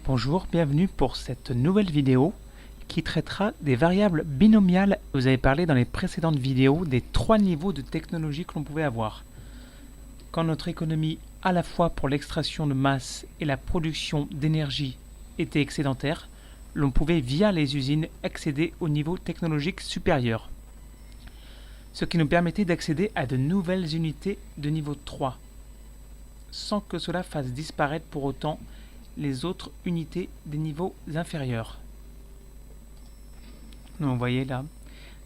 Bonjour, bienvenue pour cette nouvelle vidéo qui traitera des variables binomiales. Vous avez parlé dans les précédentes vidéos des 3 niveaux de technologie que l'on pouvait avoir. Quand notre économie, à la fois pour l'extraction de masse et la production d'énergie, était excédentaire, l'on pouvait via les usines accéder au niveau technologique supérieur. Ce qui nous permettait d'accéder à de nouvelles unités de niveau 3, sans que cela fasse disparaître pour autant les autres unités des niveaux inférieurs. Donc, vous voyez là,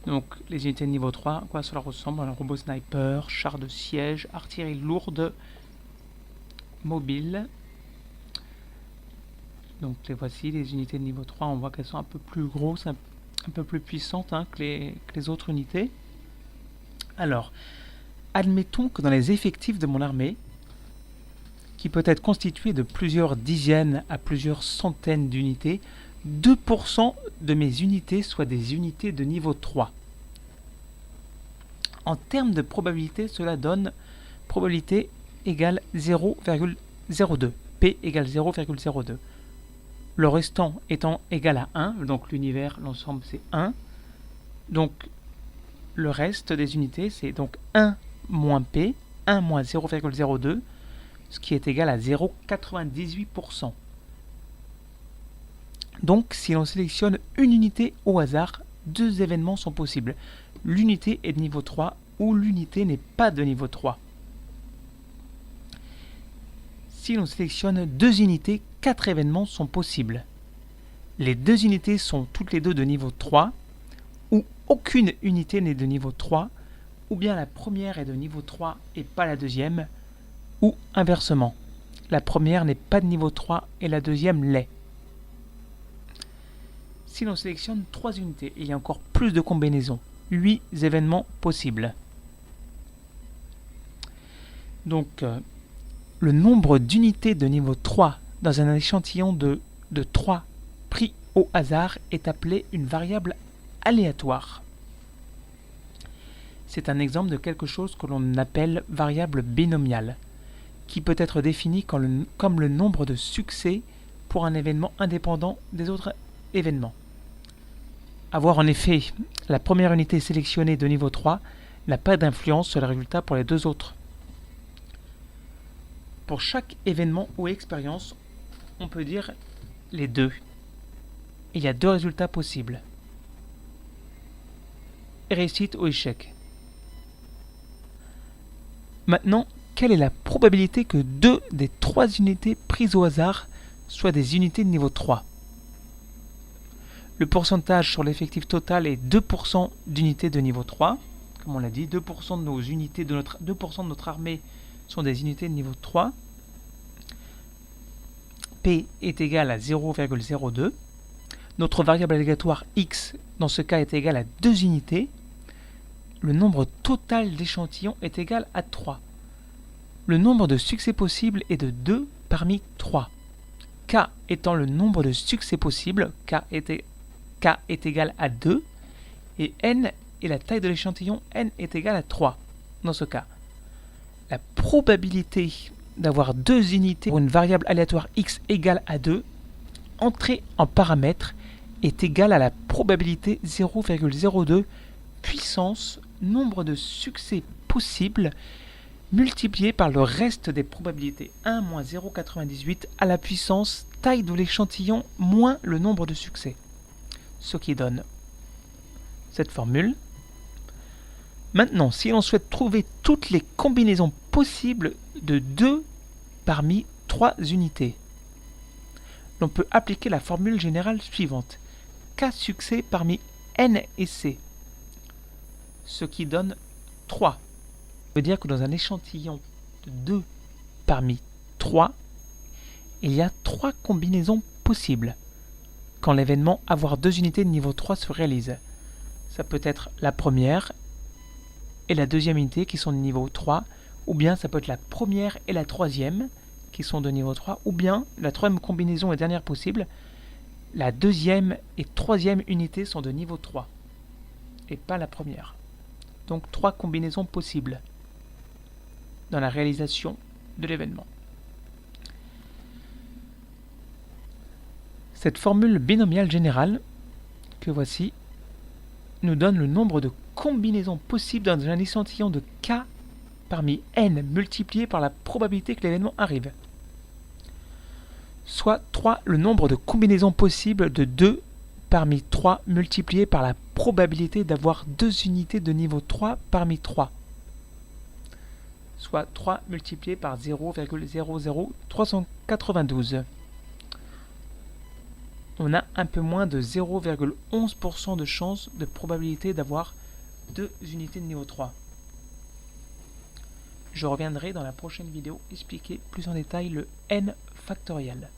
donc les unités de niveau 3, à quoi cela ressemble? Un robot sniper, char de siège, artillerie lourde, mobile. Donc les voici, les unités de niveau 3, on voit qu'elles sont un peu plus grosses, un peu plus puissantes que les autres unités. Alors, admettons que dans les effectifs de mon armée, qui peut être constitué de plusieurs dizaines à plusieurs centaines d'unités, 2% de mes unités soient des unités de niveau 3. En termes de probabilité, cela donne probabilité égale 0,02. P égale 0,02. Le restant étant égal à 1, donc l'univers, l'ensemble c'est 1. Donc le reste des unités c'est donc 1 moins P, 1 moins 0,02, ce qui est égal à 0,98%. Donc, si l'on sélectionne une unité au hasard, 2 événements sont possibles. L'unité est de niveau 3 ou l'unité n'est pas de niveau 3. Si l'on sélectionne 2 unités, 4 événements sont possibles. Les 2 unités sont toutes les deux de niveau 3, ou aucune unité n'est de niveau 3, ou bien la première est de niveau 3 et pas la deuxième, ou inversement, la première n'est pas de niveau 3 et la deuxième l'est. Si l'on sélectionne 3 unités, il y a encore plus de combinaisons, 8 événements possibles. Donc, le nombre d'unités de niveau 3 dans un échantillon de 3 pris au hasard est appelé une variable aléatoire. C'est un exemple de quelque chose que l'on appelle variable binomiale, qui peut être défini comme le nombre de succès pour un événement indépendant des autres événements. Avoir en effet la première unité sélectionnée de niveau 3 n'a pas d'influence sur le résultat pour les deux autres. Pour chaque événement ou expérience, on peut dire les deux. Il y a 2 résultats possibles. Réussite ou échec. Maintenant, quelle est la probabilité que 2 des 3 unités prises au hasard soient des unités de niveau 3? Le pourcentage sur l'effectif total est 2% d'unités de niveau 3. Comme on l'a dit, 2% de nos unités, 2% de notre armée sont des unités de niveau 3. P est égal à 0,02. Notre variable aléatoire x, dans ce cas, est égal à 2 unités. Le nombre total d'échantillons est égal à 3. Le nombre de succès possibles est de 2 parmi 3. K étant le nombre de succès possibles, K est égal à 2, et N est la taille de l'échantillon, N est égal à 3. Dans ce cas, la probabilité d'avoir 2 unités pour une variable aléatoire x égale à 2, entrée en paramètre, est égale à la probabilité 0,02 puissance nombre de succès possibles multiplié par le reste des probabilités 1 moins 0,98 à la puissance taille de l'échantillon moins le nombre de succès. Ce qui donne cette formule. Maintenant, si l'on souhaite trouver toutes les combinaisons possibles de 2 parmi 3 unités, l'on peut appliquer la formule générale suivante. K succès parmi N et C, ce qui donne 3. Ça veut dire que dans un échantillon de 2 parmi 3, il y a 3 combinaisons possibles quand l'événement avoir 2 unités de niveau 3 se réalise. Ça peut être la première et la deuxième unité qui sont de niveau 3, ou bien ça peut être la première et la troisième qui sont de niveau 3, ou bien la troisième combinaison et dernière possible, la deuxième et troisième unité sont de niveau 3 et pas la première. Donc 3 combinaisons possibles dans la réalisation de l'événement. Cette formule binomiale générale, que voici, nous donne le nombre de combinaisons possibles dans un échantillon de k parmi n multiplié par la probabilité que l'événement arrive. Soit 3 le nombre de combinaisons possibles de 2 parmi 3 multiplié par la probabilité d'avoir 2 unités de niveau 3 parmi 3. Soit 3 multiplié par 0,00392. On a un peu moins de 0,11% de chance de probabilité d'avoir 2 unités de niveau 3. Je reviendrai dans la prochaine vidéo expliquer plus en détail le n factoriel.